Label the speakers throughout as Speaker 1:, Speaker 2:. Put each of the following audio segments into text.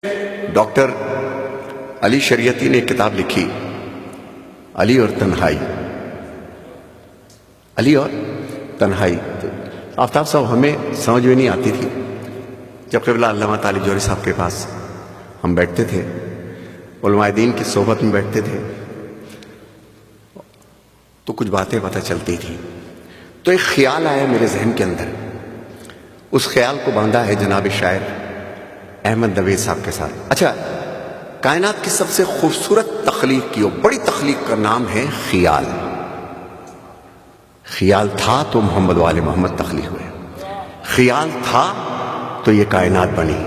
Speaker 1: Doctor علی شریعتی نے ایک کتاب لکھی، علی اور تنہائی۔ علی اور تنہائی۔ آفتاب صاحب ہمیں سمجھ میں نہیں آتی تھی جب قبلہ علامہ طالب جوہری صاحب کے پاس ہم بیٹھتے تھے، علماء دین کی صحبت میں بیٹھتے تھے تو کچھ باتیں پتہ چلتی تھی۔ تو ایک خیال آیا میرے ذہن کے اندر، اس خیال کو باندھا ہے جناب شاعر احمد نوید صاحب کے ساتھ۔ اچھا، کائنات کی سب سے خوبصورت تخلیق کی اور بڑی تخلیق کا نام ہے خیال۔ خیال تھا تو محمد وآل محمد تخلیق ہوئے، خیال تھا تو یہ کائنات بنی،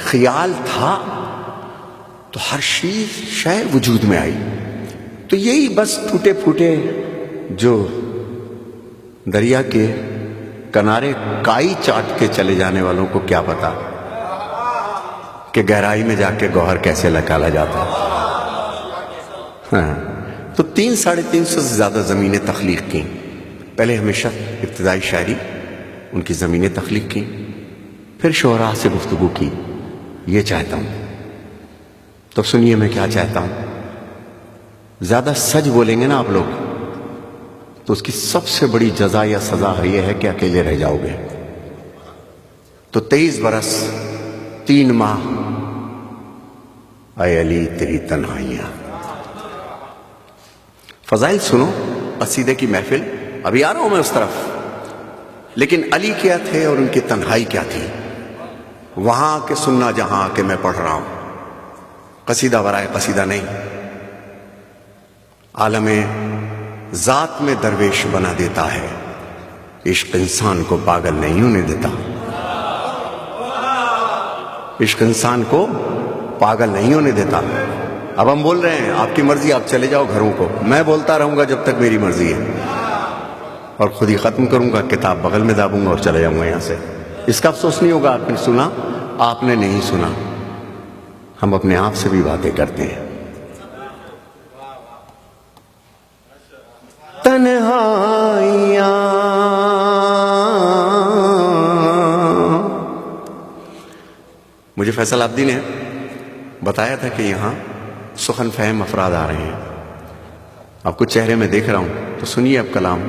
Speaker 1: خیال تھا تو ہر شے وجود میں آئی۔ تو یہی بس ٹوٹے پھوٹے جو دریا کے کنارے کائی چاٹ کے چلے جانے والوں کو کیا پتا کہ گہرائی میں جا کے گوہر کیسے نکالا جاتا ہے۔ تو 300-350 سے زیادہ زمینیں تخلیق کی۔ پہلے ہمیشہ ابتدائی شاعری، ان کی زمینیں تخلیق کی، پھر شعراء سے گفتگو کی۔ یہ چاہتا ہوں تو سنیے میں کیا چاہتا ہوں۔ زیادہ سچ بولیں گے نا آپ لوگ تو اس کی سب سے بڑی جزا یا سزا یہ ہے کہ اکیلے رہ جاؤ گے۔ تو 23 برس 3 ماہ اے علی تیری تنہائیاں۔ فضائل سنو، قصیدے کی محفل، ابھی آ رہا ہوں میں اس طرف، لیکن علی کیا تھے اور ان کی تنہائی کیا تھی وہاں کے سننا جہاں کہ میں پڑھ رہا ہوں۔ قصیدہ برائے قصیدہ نہیں، عالم ذات میں درویش بنا دیتا ہے، عشق انسان کو پاگل نہیں ہونے دیتا۔ عشق انسان کو پاگل نہیں ہونے دیتا۔ اب ہم بول رہے ہیں آپ کی مرضی، آپ چلے جاؤ گھروں کو، میں بولتا رہوں گا جب تک میری مرضی ہے، اور خود ہی ختم کروں گا، کتاب بغل میں دابوں گا اور چلے جاؤں گا یہاں سے۔ اس کا افسوس نہیں ہوگا آپ نے سنا، آپ نے نہیں سنا۔ ہم اپنے آپ سے بھی باتیں کرتے ہیں۔ تنہائیاں مجھے فیصل عابدی نے بتایا تھا کہ یہاں سخن فہم افراد آ رہے ہیں، آپ کو چہرے میں دیکھ رہا ہوں، تو سنیے اب کلام۔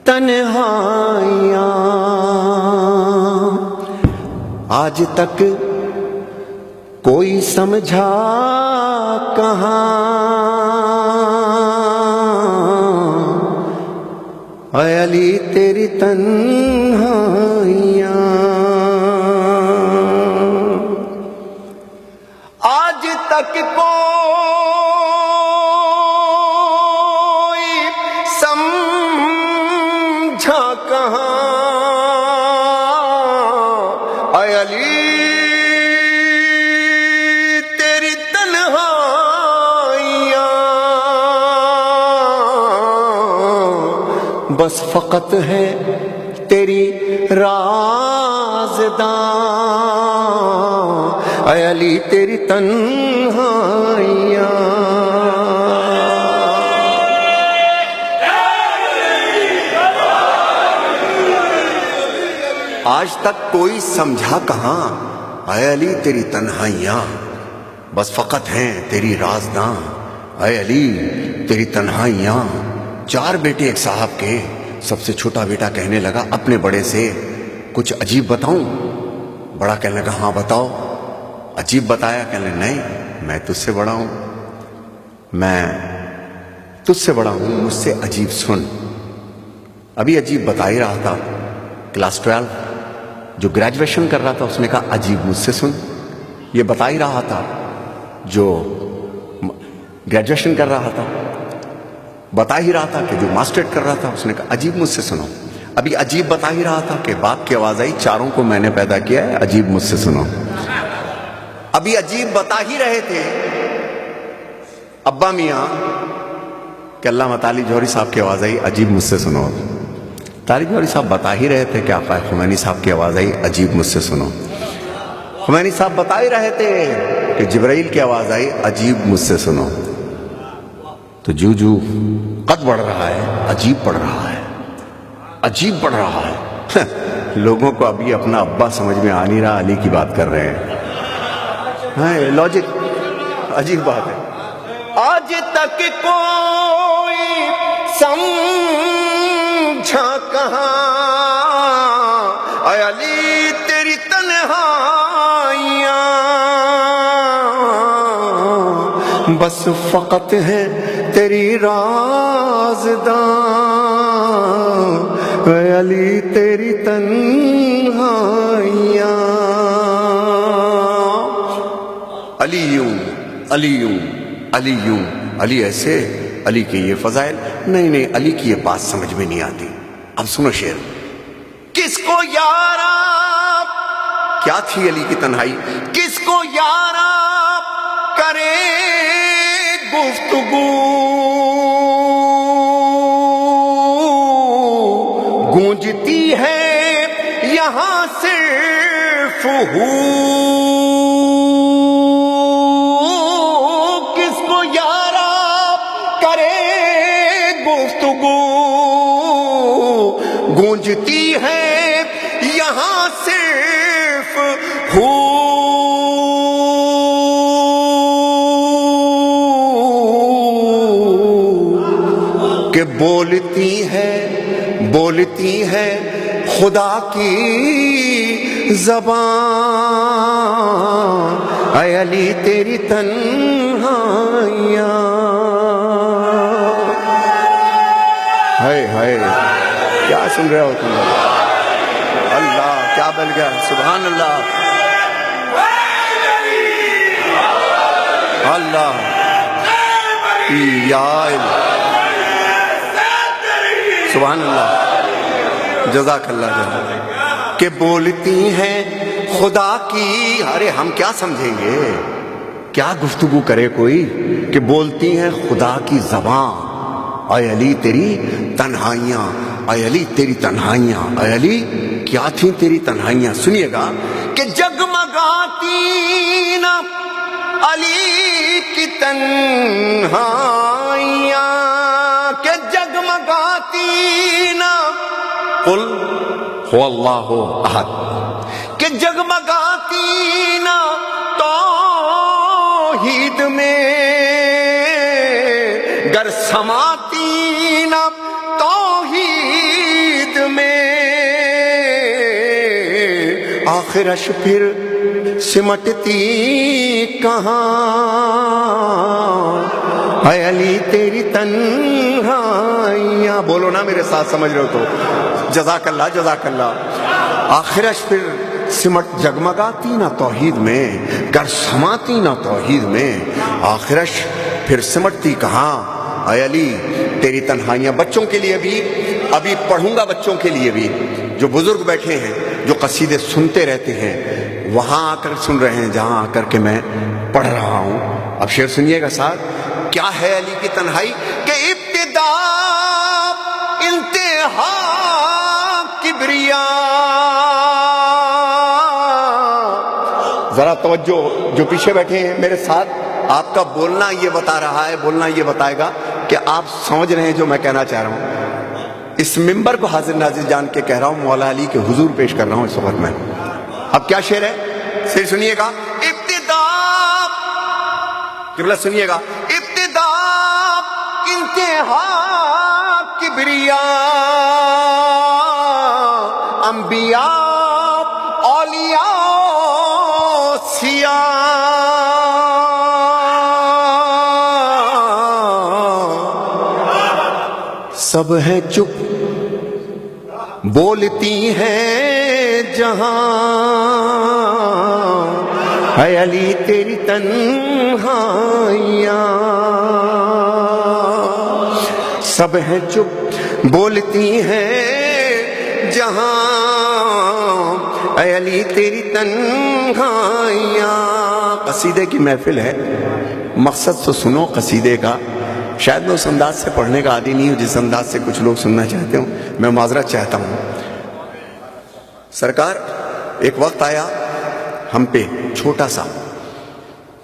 Speaker 1: تنہائیاں آج تک کوئی سمجھا کہاں، اے علی تیری تنہائیاں آج تک کوئی سمجھا کہاں، اے علی تیری تنہائیاں بس فقط ہے تیری رازداں، اے علی تیری تنہائیاں۔ آج تک کوئی سمجھا کہاں، اے علی تیری تنہائیاں بس فقط ہیں تیری رازداں، اے علی تیری تنہائیاں۔ 4 بیٹے ایک صاحب کے، سب سے چھوٹا بیٹا کہنے لگا اپنے بڑے سے کچھ عجیب بتاؤں؟ بڑا کہنے لگا ہاں بتاؤ۔ عجیب بتایا، کہنے لگا نہیں میں تجھ سے بڑا ہوں، میں تجھ سے بڑا ہوں، مجھ سے عجیب سن۔ ابھی عجیب بتا ہی رہا تھا، کلاس 12 جو گریجویشن کر رہا تھا اس نے کہا عجیب مجھ سے سن۔ یہ بتا ہی رہا تھا جو گریجویشن کر رہا تھا، بتا ہی رہا تھا کہ جو ماسٹریٹ کر رہا تھا اس نے کہا عجیب مجھ سے سنو۔ ابھی عجیب بتا ہی رہا تھا کہ باپ کی آواز آئی چاروں کو میں نے پیدا کیا ہے، عجیب مجھ سے سنو۔ ابھی عجیب بتا ہی رہے تھے ابا میاں کہ علامہ طالب جوہری صاحب کی آواز آئی عجیب مجھ سے سنو۔ طالب جوہری صاحب بتا ہی رہے تھے کہ آقا خمینی صاحب کی آواز آئی عجیب مجھ سے سنو۔ خمینی صاحب بتا ہی رہے تھے کہ جبرائیل کی آواز آئی عجیب مجھ سے سنو۔ تو جو قد بڑھ رہا ہے عجیب پڑھ رہا ہے، عجیب پڑھ رہا ہے۔ لوگوں کو ابھی اپنا ابا سمجھ میں آ نہیں رہا، علی کی بات کر رہے ہیں۔ لوجک عجیب بات ہے. آج تک کوئی سمجھا کہاں اے علی تیری تنہائیاں، بس فقط ہے تیری رازداں اے علی تیری تنہائیاں. علی یوں علی یوں علی یوں، علی ایسے، علی کے یہ فضائل. نہیں علی کی یہ بات سمجھ میں نہیں آتی. اب سنو شعر. کس کو یارا، کیا تھی علی کی تنہائی، کس کو یارا کرے گفتگو، گونجتی ہے یہاں صرف ہو. کس کو یارا کرے گفتگو، گونجتی ہے یہاں صرف ہو. کہ بولتی ہے خدا کی زبان اے علی تیری تنہائیاں. ہائے کیا سن رہے ہو تم؟ اللہ کیا بل گیا، سبحان اللہ. اللہ یا سبحان اللہ، جزاک اللہ جزاک. کہ بولتی ہیں خدا کی، ارے ہم کیا سمجھیں گے، کیا گفتگو کرے کوئی، کہ بولتی ہیں خدا کی زبان اے علی تیری تنہائیاں، اے علی تیری تنہائیاں. اے علی کیا تھیں تیری تنہائیاں؟ سنیے گا. کہ جگمگاتی نا علی کی تنہائیاں، کہ جگمگاتی نا قل هو اللہ احد، کہ جگمگاتی نا توحید میں، گر سماتی نا توحید میں، آخرش پھر سمٹتی کہاں اے علی تیری تنہائیاں. بولو نا میرے ساتھ، سمجھ رہے ہو تو جزاک اللہ جزاک اللہ. آخرش پھر سمٹ جگمگاتی نہ توحید میں، گر سماتی نہ توحید میں، آخرش پھر سمٹتی کہاں اے علی تیری تنہائیاں. بچوں کے لیے بھی ابھی پڑھوں گا، بچوں کے لیے بھی جو بزرگ بیٹھے ہیں، جو قصیدے سنتے رہتے ہیں، وہاں آ کر سن رہے ہیں جہاں آ کر کے میں پڑھ رہا ہوں. اب شعر سنیے گا ساتھ. کیا ہے علی کی تنہائی؟ کہ ابتدا انتہا کبریا. ذرا توجہ جو پیچھے بیٹھے ہیں میرے ساتھ، آپ کا بولنا یہ بتا رہا ہے، بولنا یہ بتائے گا کہ آپ سمجھ رہے ہیں جو میں کہنا چاہ رہا ہوں. اس ممبر کو حاضر ناظر جان کے کہہ رہا ہوں، مولا علی کے حضور پیش کر رہا ہوں اس وقت میں. اب کیا شعر ہے، صرف سنیے گا. ابتدا قبلہ سنیے گا. ابتدا انتہا کبریا، انبیاء اولیاء سیاہ، سب ہیں چپ بولتی ہیں جہاں اے علی تیری تنہائیاں. سب ہیں چپ بولتی ہیں جہاں اے علی تیری تنہائیاں. قصیدے کی محفل ہے، مقصد تو سنو قصیدے کا. شاید میں اس انداز سے پڑھنے کا عادی نہیں ہوں جس انداز سے کچھ لوگ سننا چاہتے ہوں، میں معذرت چاہتا ہوں. سرکار ایک وقت آیا ہم پہ چھوٹا سا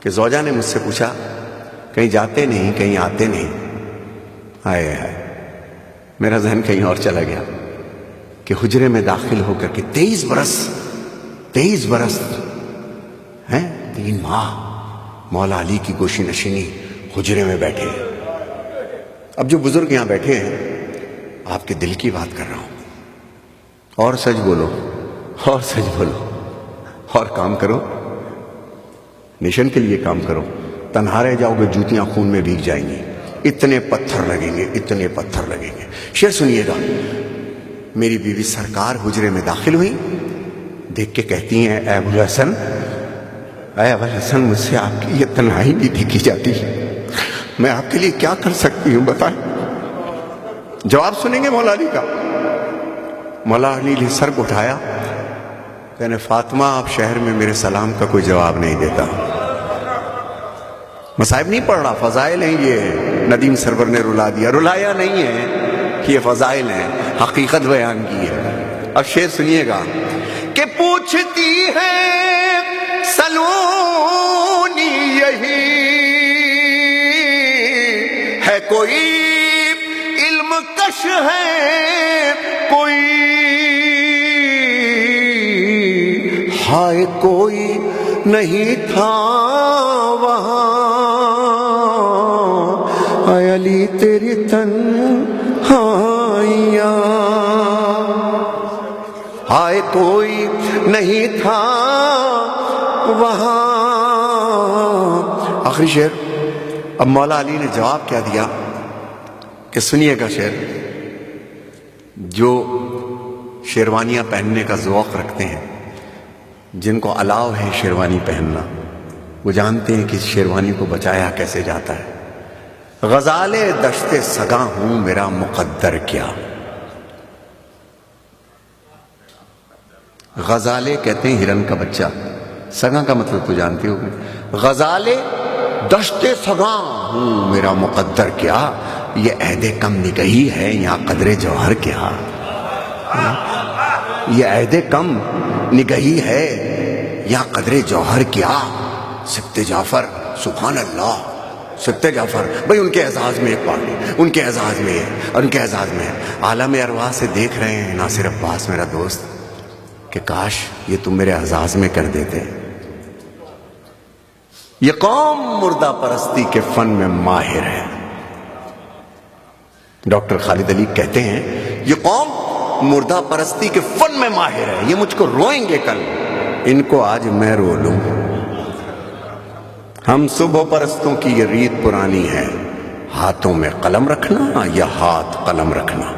Speaker 1: کہ زوجہ نے مجھ سے پوچھا کہیں جاتے نہیں، کہیں آتے نہیں. ہائے میرا ذہن کہیں اور چلا گیا کہ حجرے میں داخل ہو کر کے 23 برس ہیں 3 ماہ مولا علی کی گوشی نشینی حجرے میں بیٹھے. اب جو بزرگ یہاں بیٹھے ہیں آپ کے دل کی بات کر رہا ہوں. اور سچ بولو، اور سچ بولو، اور کام کرو، نیشن کے لیے کام کرو. تنہا رہ جاؤ گے جوتیاں خون میں بھیگ جائیں گی. اتنے پتھر لگیں گے، اتنے پتھر لگیں گے. شعر سنیے گا. میری بیوی سرکار حجرے میں داخل ہوئی، دیکھ کے کہتی ہیں اے ابوالحسن، اے ابوالحسن، مجھ سے آپ کی یہ تنہائی بھی دیکھی جاتی ہے، میں آپ کے لیے کیا کر سکتی ہوں بتائیں. جواب سنیں گے مولا علی کا. مولا علی نے سر کو اٹھایا، کہنے فاطمہ آپ شہر میں میرے سلام کا کوئی جواب نہیں دیتا. مصائب نہیں پڑھ رہا، فضائل ہیں یہ. ندیم سرور نے رلا دیا، رلایا نہیں ہے، یہ فضائل ہیں، حقیقت بیان کی ہے. اب شعر سنیے گا کہ پوچھتی ہے سلونی یہی ہے، کوئی علم کش ہے کوئی، ہائے کوئی نہیں تھا وہاں، اے علی تیری تنہائیاں، ہائے کوئی نہیں تھا وہاں. آخری شعر. اب مولا علی نے جواب کیا دیا کہ سنیے گا شعر. جو شیروانیاں پہننے کا ذوق رکھتے ہیں، جن کو الاؤ ہے شیروانی پہننا، وہ جانتے ہیں کہ اس شیروانی کو بچایا کیسے جاتا ہے. غزال دشت سگاں ہوں میرا مقدر کیا. غزالے کہتے ہیں ہرن کا بچہ، سگاں کا مطلب تو جانتے ہو. غزالے دشت سگاں ہوں میرا مقدر کیا، یہ عہد کم نگہی ہے یا قدر جوہر کیا. یہ عہد کم نگہی ہے یا قدر جوہر کیا. سبت جعفر، سبحان اللہ، سبت جعفر. بھائی ان کے اعزاز میں ایک بات، ان کے اعزاز میں ہے، اور ان کے اعزاز میں ہے. عالم ارواح سے دیکھ رہے ہیں ناصر عباس میرا دوست کہ کاش یہ تم میرے اعزاز میں کر دیتے. یہ قوم مردہ پرستی کے فن میں ماہر ہے. ڈاکٹر خالد علی کہتے ہیں یہ قوم مردہ پرستی کے فن میں ماہر ہے. یہ مجھ کو روئیں گے کل، ان کو آج میں رو لوں. ہم صبح پرستوں کی یہ ریت پرانی ہے، ہاتھوں میں قلم رکھنا یا ہاتھ قلم رکھنا.